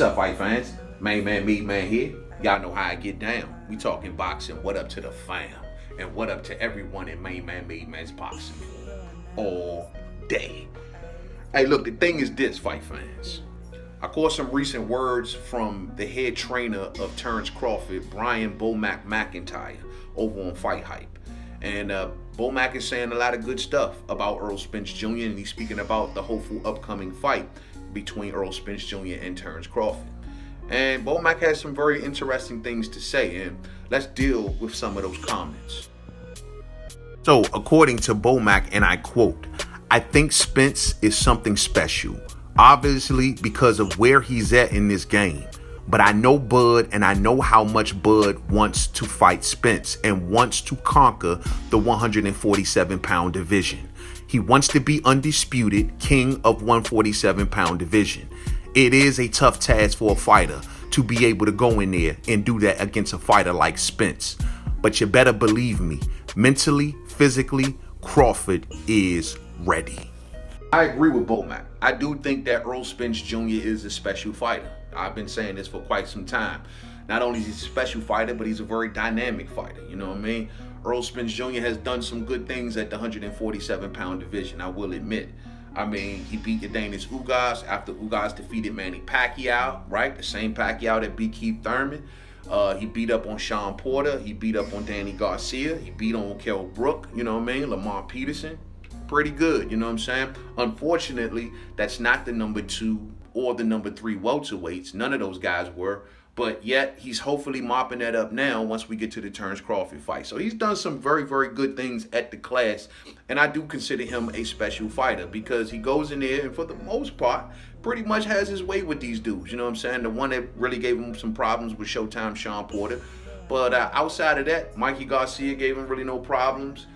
What's up, fight fans? Mainman Mademan here. Y'all know how I get down. We talking boxing. What up to the fam? And what up to everyone in Mainman Mademan's boxing all day. Hey, look, the thing is this, fight fans. I caught some recent words from the head trainer of Terence Crawford, Bomac Mcyntire, over on fighthype. And Bomac is saying a lot of good stuff about Errol Spence Jr. and he's speaking about the hopeful upcoming fight between Errol Spence Jr. and Terence Crawford. And Bomac has some very interesting things to say, and let's deal with some of those comments. So, according to Bomac, and I quote, "I think Spence is something special, obviously because of where he's at in this game. But I know Bud, and I know how much Bud wants to fight Spence and wants to conquer the 147-pound division. He wants to be undisputed king of 147-pound division. It is a tough task for a fighter to be able to go in there and do that against a fighter like Spence. But you better believe me, mentally, physically, Crawford is ready." I agree with Bomac. I do think that Errol Spence Jr. is a special fighter. I've been saying this for quite some time. Not only is he a special fighter, but he's a very dynamic fighter. You know what I mean? Errol Spence Jr. has done some good things at the 147-pound division, I will admit. I mean, he beat Yordenis Ugas after Ugas defeated Manny Pacquiao, right? The same Pacquiao that beat Keith Thurman. He beat up on Shawn Porter. He beat up on Danny Garcia. He beat on Kell Brook, you know what I mean? Lamar Peterson. Pretty good, you know what I'm saying? Unfortunately, that's not the number 2 or the number 3 welterweights. None of those guys were. But yet, he's hopefully mopping that up now once we get to the Terence Crawford fight. So he's done some very, very good things at the class. And I do consider him a special fighter because he goes in there and for the most part, pretty much has his way with these dudes. You know what I'm saying? The one that really gave him some problems was Showtime Shawn Porter. But outside of that, Mikey Garcia gave him really no problems.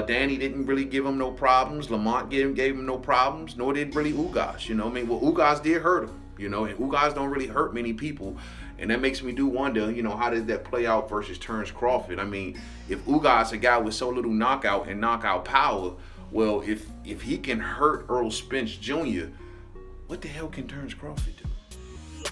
Danny didn't really give him no problems. Lamont gave him no problems, nor did really Ugas. You know what I mean? Well, Ugas did hurt him, you know, and Ugas don't really hurt many people. And that makes me do wonder, you know, how did that play out versus Terence Crawford? I mean, if Ugas, a guy with so little knockout and knockout power, well, if he can hurt Errol Spence Jr., what the hell can Terence Crawford do?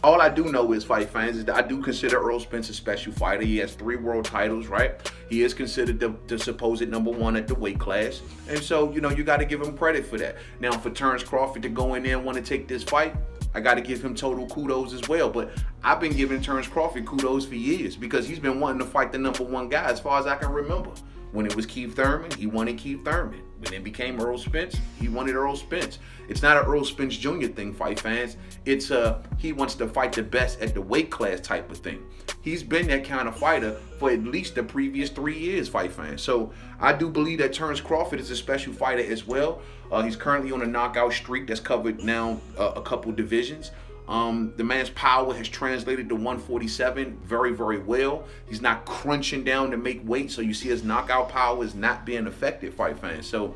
All I do know is, fight fans, is that I do consider Errol Spence a special fighter. He has 3 world titles, right? He is considered the supposed number 1 at the weight class. And so, you know, you got to give him credit for that. Now, for Terence Crawford to go in there and want to take this fight, I got to give him total kudos as well. But I've been giving Terence Crawford kudos for years because he's been wanting to fight the number 1 guy as far as I can remember. When it was Keith Thurman, he wanted Keith Thurman. When it became Errol Spence, he wanted Errol Spence. It's not an Errol Spence Jr. thing, fight fans. It's he wants to fight the best at the weight class type of thing. He's been that kind of fighter for at least the previous 3 years, fight fans. So I do believe that Terence Crawford is a special fighter as well. He's currently on a knockout streak that's covered now a couple divisions. The man's power has translated to 147 very, very well. He's not crunching down to make weight, so you see his knockout power is not being affected, fight fans. So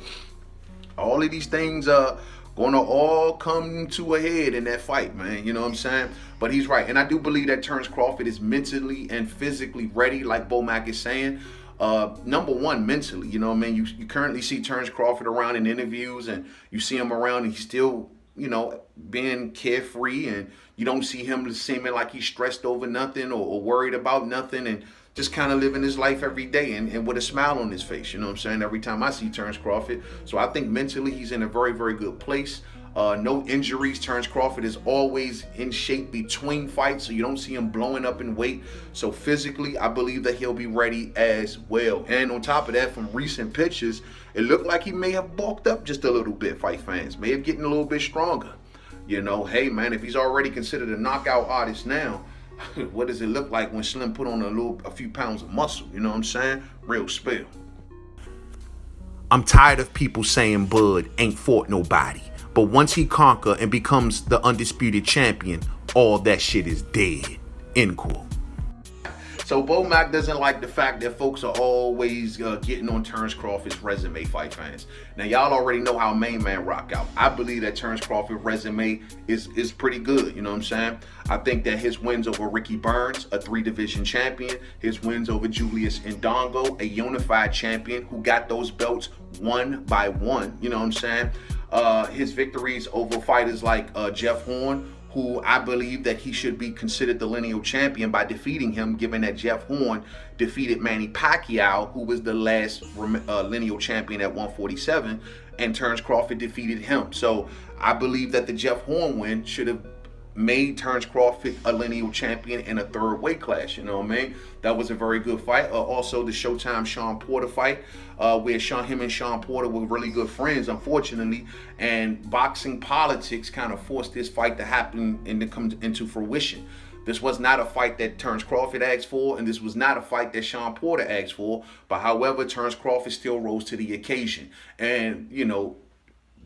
all of these things are going to all come to a head in that fight, man. You know what I'm saying? But he's right. And I do believe that Terence Crawford is mentally and physically ready, like Bomac is saying. Number 1, mentally. You know what I mean? You currently see Terence Crawford around in interviews, and you see him around, and he's still, you know, being carefree, and you don't see him seeming like he's stressed over nothing or worried about nothing, and just kind of living his life every day and with a smile on his face. You know what I'm saying? Every time I see Terence Crawford. So I think mentally he's in a very, very good place. No injuries. Terence Crawford is always in shape between fights, so you don't see him blowing up in weight. So physically, I believe that he'll be ready as well. And on top of that, from recent pictures, it looked like he may have bulked up just a little bit, fight fans. May have getting a little bit stronger. You know, hey, man, if he's already considered a knockout artist now, what does it look like when Slim put on a few pounds of muscle? You know what I'm saying? Real spill. I'm tired of people saying Bud ain't fought nobody. But once he conquers and becomes the undisputed champion, all that shit is dead. End quote. So Bomac doesn't like the fact that folks are always getting on Terence Crawford's resume, fight fans. Now, y'all already know how Mainman rock out. I believe that Terence Crawford's resume is pretty good, you know what I'm saying? I think that his wins over Ricky Burns, a 3-division champion, his wins over Julius Ndongo, a unified champion who got those belts 1 by 1, you know what I'm saying? His victories over fighters like Jeff Horn, who I believe that he should be considered the lineal champion by defeating him, given that Jeff Horn defeated Manny Pacquiao, who was the last lineal champion at 147, and Terence Crawford defeated him. So I believe that the Jeff Horn win should have made Terence Crawford a lineal champion in a third weight class. You know what I mean? That was a very good fight. Also, the Showtime Sean Porter fight, where him and Sean Porter were really good friends, unfortunately, and boxing politics kind of forced this fight to happen and to come into fruition. This was not a fight that Terence Crawford asked for, and this was not a fight that Sean Porter asked for. But however, Terence Crawford still rose to the occasion. And, you know,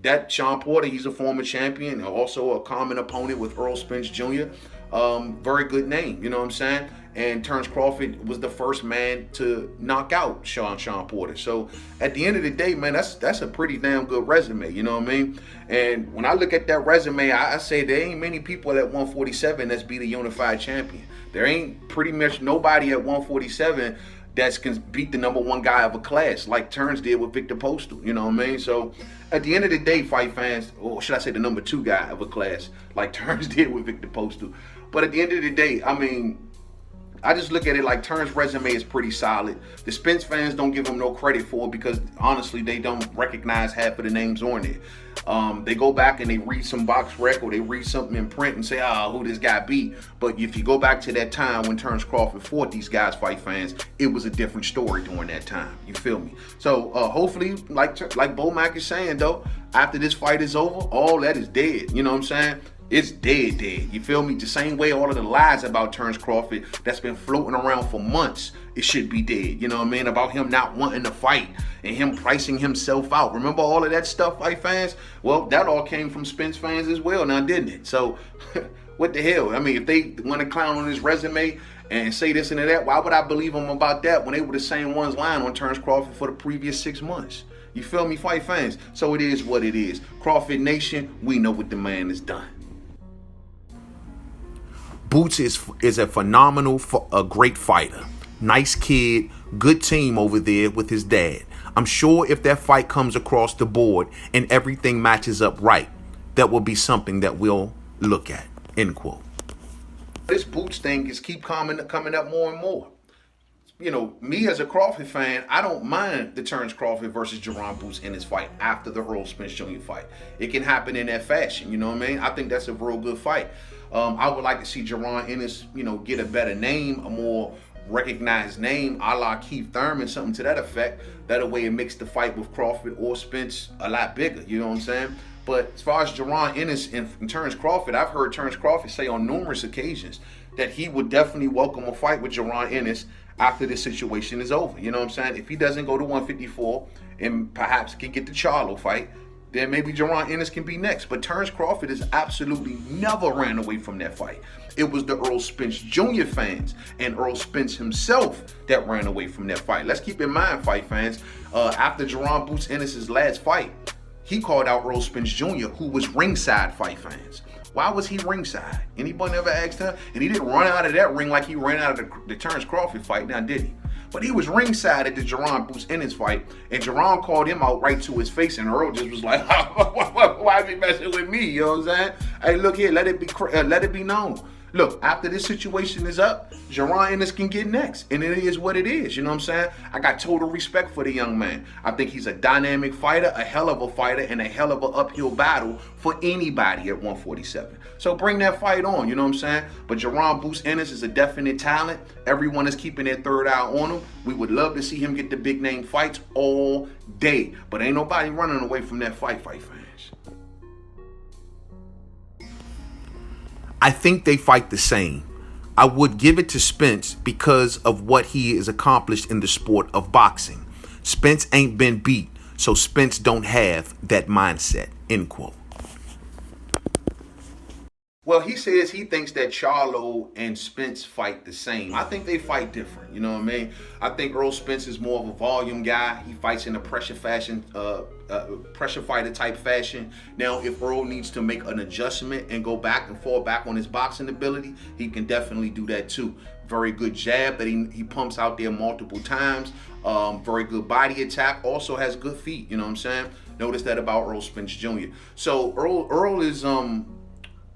that Sean Porter, he's a former champion, also a common opponent with Errol Spence Jr. Very good name, you know what I'm saying? And Terence Crawford was the first man to knock out Sean Porter. So at the end of the day, man, that's a pretty damn good resume, you know what I mean? And when I look at that resume, I say there ain't many people at 147 that's be the unified champion. There ain't pretty much nobody at 147 that can beat the #1 guy of a class like Terence did with Victor Postal, you know what I mean? So at the end of the day, fight fans, or should I say the #2 guy of a class like Terence did with Victor Postal. But at the end of the day, I mean, I just look at it like Terrence's resume is pretty solid. The Spence fans don't give him no credit for it because honestly, they don't recognize half of the names on there. They go back and they read some box rec or they read something in print and say, who this guy beat. But if you go back to that time when Terence Crawford fought these guys, fight fans, it was a different story during that time. You feel me? So hopefully, like Bomac is saying though, after this fight is over, all that is dead. You know what I'm saying? It's dead. You feel me? The same way all of the lies about Terence Crawford that's been floating around for months, it should be dead. You know what I mean? About him not wanting to fight and him pricing himself out. Remember all of that stuff, fight fans? Well, that all came from Spence fans as well now, didn't it? So what the hell? I mean, if they want to clown on his resume and say this and that, why would I believe them about that when they were the same ones lying on Terence Crawford for the previous 6 months? You feel me, fight fans? So it is what it is. Crawford Nation, we know what the man has done. Boots is a phenomenal, a great fighter. Nice kid, good team over there with his dad. I'm sure if that fight comes across the board and everything matches up right, that will be something that we'll look at, end quote. This Boots thing is keep coming up more and more. You know, me as a Crawford fan, I don't mind the Terence Crawford versus Jerron Boots in his fight after the Errol Spence Jr. fight. It can happen in that fashion, you know what I mean? I think that's a real good fight. I would like to see Jerron Ennis, get a better name, a more recognized name, a la Keith Thurman, something to that effect. That way it makes the fight with Crawford or Spence a lot bigger, you know what I'm saying? But as far as Jerron Ennis and Terence Crawford, I've heard Terence Crawford say on numerous occasions that he would definitely welcome a fight with Jerron Ennis after this situation is over. You know what I'm saying? If he doesn't go to 154 and perhaps can get the Charlo fight, then maybe Jerron Ennis can be next. But Terence Crawford has absolutely never ran away from that fight. It was the Errol Spence Jr. fans and Errol Spence himself that ran away from that fight. Let's keep in mind, fight fans, after Jerron Boots Ennis' last fight, he called out Errol Spence Jr., who was ringside, fight fans. Why was he ringside? Anybody ever asked him? And he didn't run out of that ring like he ran out of the Terence Crawford fight, now did he? But he was ringside at the Jerron Boots Ennis fight, and Jerron called him out right to his face, and Earl just was like, why is he messing with me? You know what I'm saying? Hey, look here, let it be known. Look, after this situation is up, Jerron Ennis can get next, and it is what it is, you know what I'm saying? I got total respect for the young man. I think he's a dynamic fighter, a hell of a fighter, and a hell of an uphill battle for anybody at 147. So bring that fight on, you know what I'm saying? But Jerron Boots Ennis is a definite talent. Everyone is keeping their third eye on him. We would love to see him get the big name fights all day, but ain't nobody running away from that fight fans. I think they fight the same. I would give it to Spence because of what he has accomplished in the sport of boxing. Spence ain't been beat, so Spence don't have that mindset, end quote. Well, he says he thinks that Charlo and Spence fight the same. I think they fight different, you know what I mean? I think Errol Spence is more of a volume guy. He fights in a pressure fighter type fashion. Now, if Errol needs to make an adjustment and go back and fall back on his boxing ability, he can definitely do that too. Very good jab that he pumps out there multiple times. Very good body attack. Also has good feet, you know what I'm saying? Notice that about Errol Spence Jr. So Errol is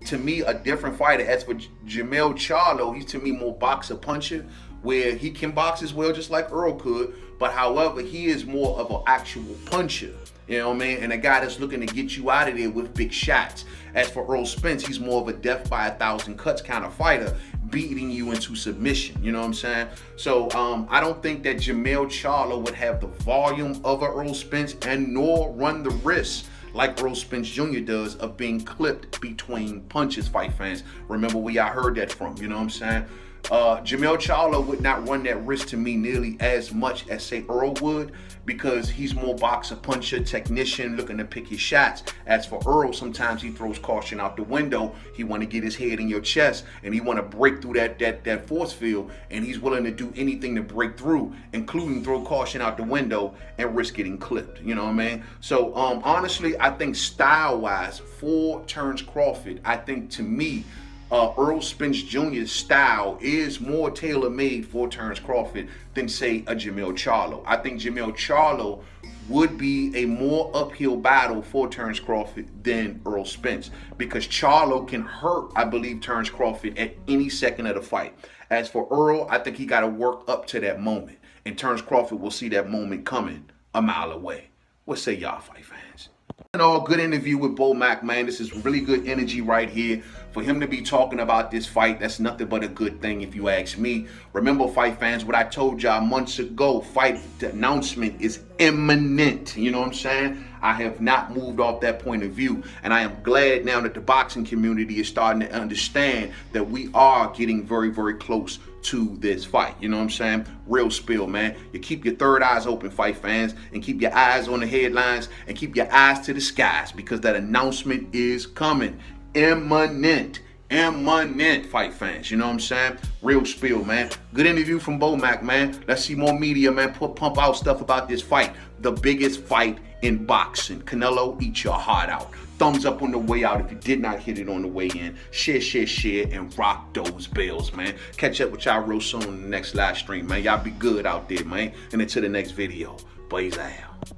to me, a different fighter. As for Jermell Charlo, he's to me more boxer puncher, where he can box as well, just like Errol could. But however, he is more of an actual puncher. You know what I mean? And a guy that's looking to get you out of there with big shots. As for Errol Spence, he's more of a death by 1,000 cuts kind of fighter, beating you into submission. You know what I'm saying? So I don't think that Jermell Charlo would have the volume of a Errol Spence, and nor run the risk like Errol Spence Jr. does of being clipped between punches, fight fans. Remember where y'all heard that from, you know what I'm saying? Jermell Charlo would not run that risk to me nearly as much as, say, Errol would, because he's more boxer, puncher, technician, looking to pick his shots. As for Errol, sometimes he throws caution out the window. He want to get his head in your chest, and he want to break through that force field, and he's willing to do anything to break through, including throw caution out the window and risk getting clipped. You know what I mean? So honestly, I think style-wise, for Terence Crawford, I think to me, Errol Spence Jr.'s style is more tailor-made for Terence Crawford than, say, a Jermell Charlo. I think Jermell Charlo would be a more uphill battle for Terence Crawford than Errol Spence, because Charlo can hurt, I believe, Terence Crawford at any second of the fight. As for Errol, I think he got to work up to that moment, and Terence Crawford will see that moment coming a mile away. What say y'all, fight fans? Good interview with Bomac, man. This is really good energy right here. For him to be talking about this fight, that's nothing but a good thing if you ask me. Remember, fight fans, what I told y'all months ago, fight announcement is imminent. You know what I'm saying? I have not moved off that point of view, and I am glad now that the boxing community is starting to understand that we are getting very, very close to this fight. You know what I'm saying? Real spill, man. You keep your third eyes open, fight fans, and keep your eyes on the headlines, and keep your eyes to the skies, because that announcement is coming. Imminent, fight fans. You know what I'm saying? Real spill, man. Good interview from Bomac, man. Let's see more media, man. Pump out stuff about this fight. The biggest fight in boxing. Canelo, eat your heart out. Thumbs up on the way out if you did not hit it on the way in. Share, and rock those bells, man. Catch up with y'all real soon in the next live stream, man. Y'all be good out there, man. And until the next video, boys out.